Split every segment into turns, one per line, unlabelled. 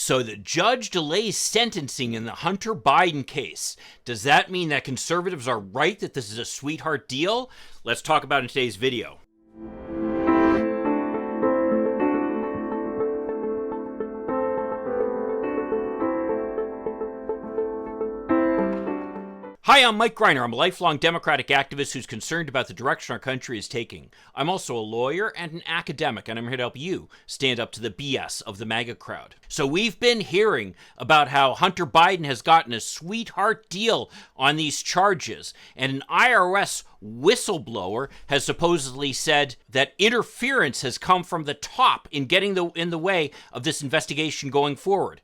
So the judge delays sentencing in the Hunter Biden case. Does that mean that conservatives are right that this is a sweetheart deal? Let's talk about it in today's video. Hi, I'm Mike Greiner. I'm a lifelong Democratic activist who's concerned about the direction our country is taking. I'm also a lawyer and an academic, and I'm here to help you stand up to the BS of the MAGA crowd. So we've been hearing about how Hunter Biden has gotten a sweetheart deal on these charges, and an IRS whistleblower has supposedly said that interference has come from the top in getting in the way of this investigation going forward.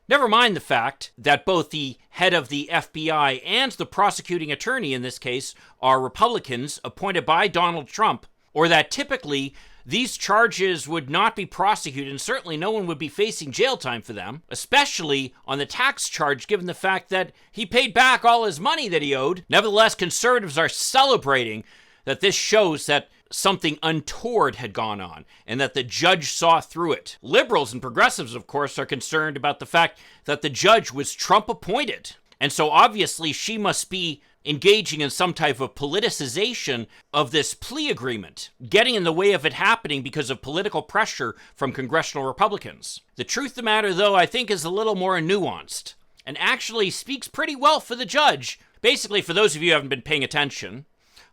Never mind the fact that both the head of the FBI and the prosecuting attorney in this case are Republicans appointed by Donald Trump, or that typically these charges would not be prosecuted and certainly no one would be facing jail time for them, especially on the tax charge given the fact that he paid back all his money that he owed. Nevertheless, conservatives are celebrating that this shows that something untoward had gone on and that the judge saw through it. Liberals and progressives, of course, are concerned about the fact that the judge was Trump appointed. And so obviously she must be engaging in some type of politicization of this plea agreement, getting in the way of it happening because of political pressure from congressional Republicans. The truth of the matter, though, I think is a little more nuanced and actually speaks pretty well for the judge. Basically, for those of you who haven't been paying attention,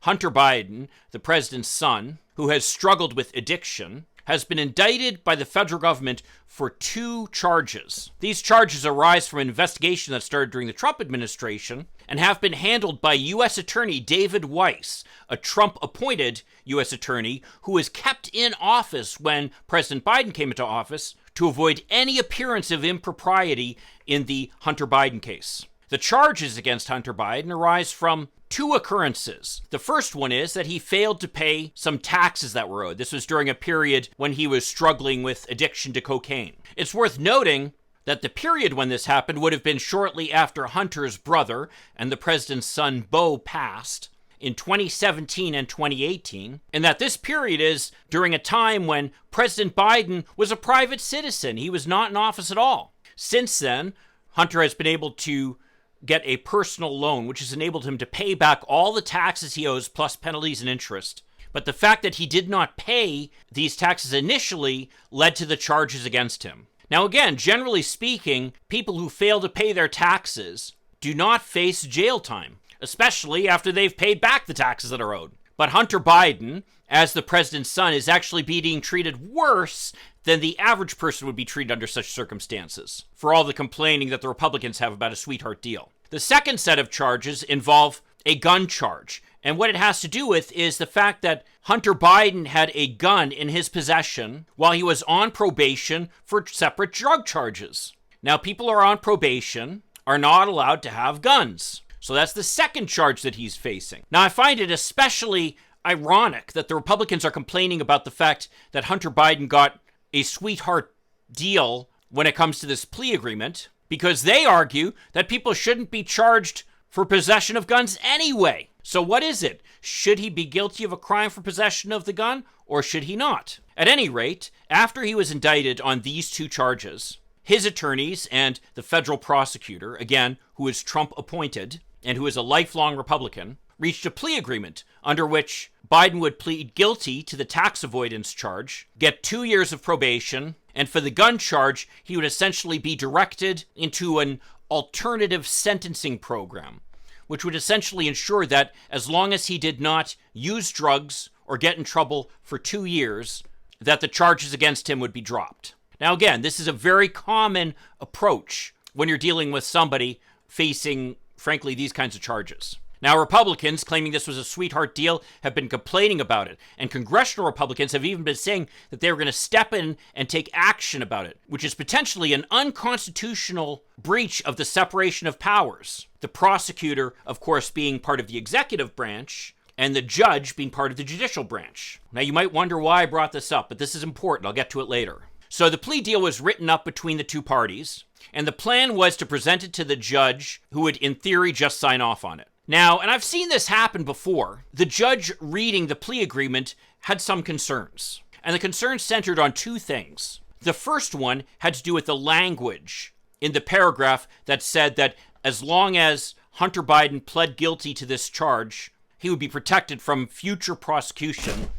Hunter Biden, the president's son, who has struggled with addiction, has been indicted by the federal government for 2 charges. These charges arise from an investigation that started during the Trump administration and have been handled by U.S. Attorney David Weiss, a Trump-appointed U.S. attorney who was kept in office when President Biden came into office to avoid any appearance of impropriety in the Hunter Biden case. The charges against Hunter Biden arise from 2 occurrences. The first one is that he failed to pay some taxes that were owed. This was during a period when he was struggling with addiction to cocaine. It's worth noting that the period when this happened would have been shortly after Hunter's brother and the president's son, Beau, passed in 2017 and 2018, and that this period is during a time when President Biden was a private citizen. He was not in office at all. Since then, Hunter has been able to get a personal loan, which has enabled him to pay back all the taxes he owes, plus penalties and interest. But the fact that he did not pay these taxes initially led to the charges against him. Now again, generally speaking, people who fail to pay their taxes do not face jail time, especially after they've paid back the taxes that are owed. But Hunter Biden, as the president's son, is actually being treated worse than the average person would be treated under such circumstances, for all the complaining that the Republicans have about a sweetheart deal. The second set of charges involve a gun charge, and what it has to do with is the fact that Hunter Biden had a gun in his possession while he was on probation for separate drug charges. Now, people who are on probation are not allowed to have guns, so that's the second charge that he's facing. Now, I find it especially ironic that the Republicans are complaining about the fact that Hunter Biden got a sweetheart deal when it comes to this plea agreement, because they argue that people shouldn't be charged for possession of guns anyway. So what is it? Should he be guilty of a crime for possession of the gun, or should he not? At any rate, after he was indicted on these 2 charges, his attorneys and the federal prosecutor, again, who is Trump appointed and who is a lifelong Republican, reached a plea agreement under which Biden would plead guilty to the tax avoidance charge, get 2 years of probation, and for the gun charge, he would essentially be directed into an alternative sentencing program, which would essentially ensure that as long as he did not use drugs or get in trouble for 2 years, that the charges against him would be dropped. Now again, this is a very common approach when you're dealing with somebody facing, frankly, these kinds of charges. Now, Republicans, claiming this was a sweetheart deal, have been complaining about it. And congressional Republicans have even been saying that they were going to step in and take action about it, which is potentially an unconstitutional breach of the separation of powers. The prosecutor, of course, being part of the executive branch, and the judge being part of the judicial branch. Now, you might wonder why I brought this up, but this is important. I'll get to it later. So the plea deal was written up between the 2 parties, and the plan was to present it to the judge, who would, in theory, just sign off on it. Now, and I've seen this happen before, the judge reading the plea agreement had some concerns. And the concerns centered on 2 things. The first one had to do with the language in the paragraph that said that as long as Hunter Biden pled guilty to this charge, he would be protected from future prosecution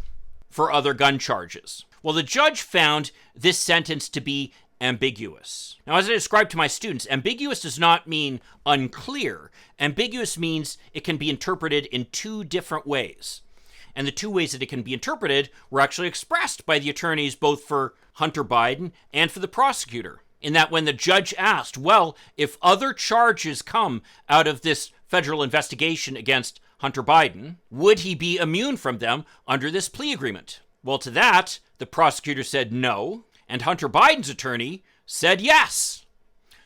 for other gun charges. Well, the judge found this sentence to be ambiguous. Now, as I described to my students, ambiguous does not mean unclear. Ambiguous means it can be interpreted in two different ways. And the two ways that it can be interpreted were actually expressed by the attorneys both for Hunter Biden and for the prosecutor. In that when the judge asked, well, if other charges come out of this federal investigation against Hunter Biden, would he be immune from them under this plea agreement? Well, to that, the prosecutor said no, and Hunter Biden's attorney said yes.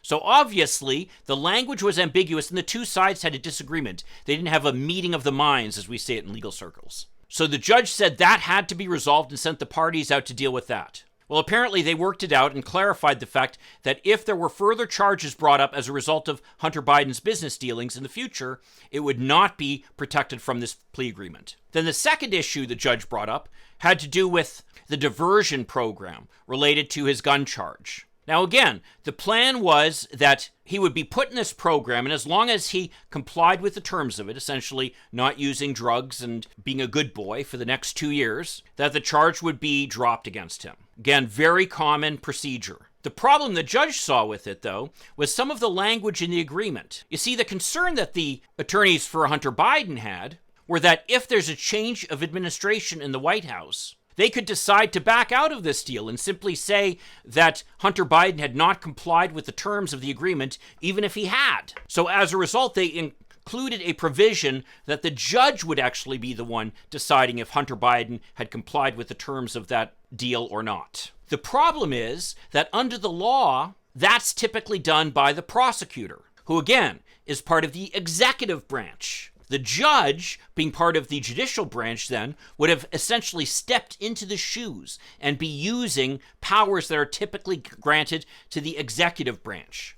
So obviously, the language was ambiguous and the two sides had a disagreement. They didn't have a meeting of the minds, as we say it in legal circles. So the judge said that had to be resolved and sent the parties out to deal with that. Well, apparently they worked it out and clarified the fact that if there were further charges brought up as a result of Hunter Biden's business dealings in the future, it would not be protected from this plea agreement. Then the second issue the judge brought up had to do with the diversion program related to his gun charge. Now, again, the plan was that he would be put in this program, and as long as he complied with the terms of it, essentially not using drugs and being a good boy for the next 2 years, that the charge would be dropped against him. Again, very common procedure. The problem the judge saw with it, though, was some of the language in the agreement. You see, the concern that the attorneys for Hunter Biden had were that if there's a change of administration in the White House, they could decide to back out of this deal and simply say that Hunter Biden had not complied with the terms of the agreement, even if he had. So as a result, they included a provision that the judge would actually be the one deciding if Hunter Biden had complied with the terms of that deal or not. The problem is that under the law, that's typically done by the prosecutor, who again is part of the executive branch. The judge, being part of the judicial branch then, would have essentially stepped into the shoes and be using powers that are typically granted to the executive branch.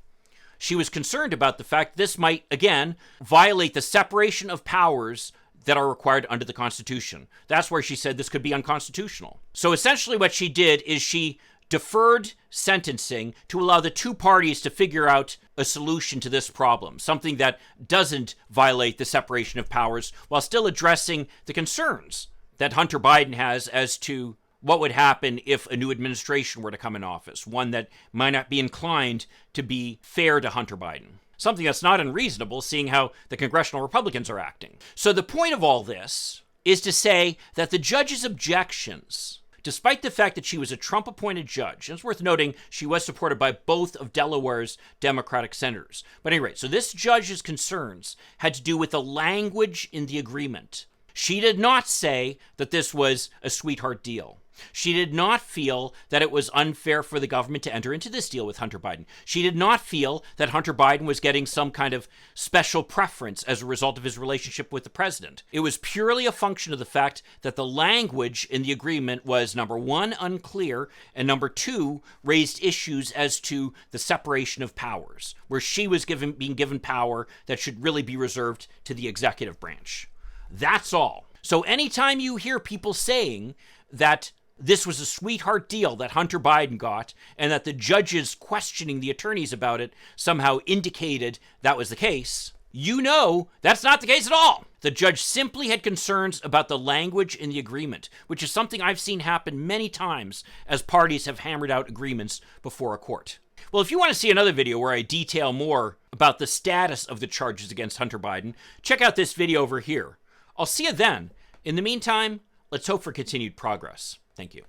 She was concerned about the fact this might, again, violate the separation of powers that are required under the Constitution. That's where she said this could be unconstitutional. So essentially what she did is she deferred sentencing to allow the two parties to figure out a solution to this problem, something that doesn't violate the separation of powers while still addressing the concerns that Hunter Biden has as to what would happen if a new administration were to come in office, one that might not be inclined to be fair to Hunter Biden. Something that's not unreasonable, seeing how the congressional Republicans are acting. So the point of all this is to say that the judge's objections, despite the fact that she was a Trump-appointed judge, and it's worth noting she was supported by both of Delaware's Democratic senators. But at any rate, so this judge's concerns had to do with the language in the agreement. She did not say that this was a sweetheart deal. She did not feel that it was unfair for the government to enter into this deal with Hunter Biden. She did not feel that Hunter Biden was getting some kind of special preference as a result of his relationship with the president. It was purely a function of the fact that the language in the agreement was, number one, unclear, and number two, raised issues as to the separation of powers, where she was being given power that should really be reserved to the executive branch. That's all. So anytime you hear people saying that this was a sweetheart deal that Hunter Biden got, and that the judges questioning the attorneys about it somehow indicated that was the case, you know that's not the case at all. The judge simply had concerns about the language in the agreement, which is something I've seen happen many times as parties have hammered out agreements before a court. Well, if you want to see another video where I detail more about the status of the charges against Hunter Biden, check out this video over here. I'll see you then. In the meantime, let's hope for continued progress. Thank you.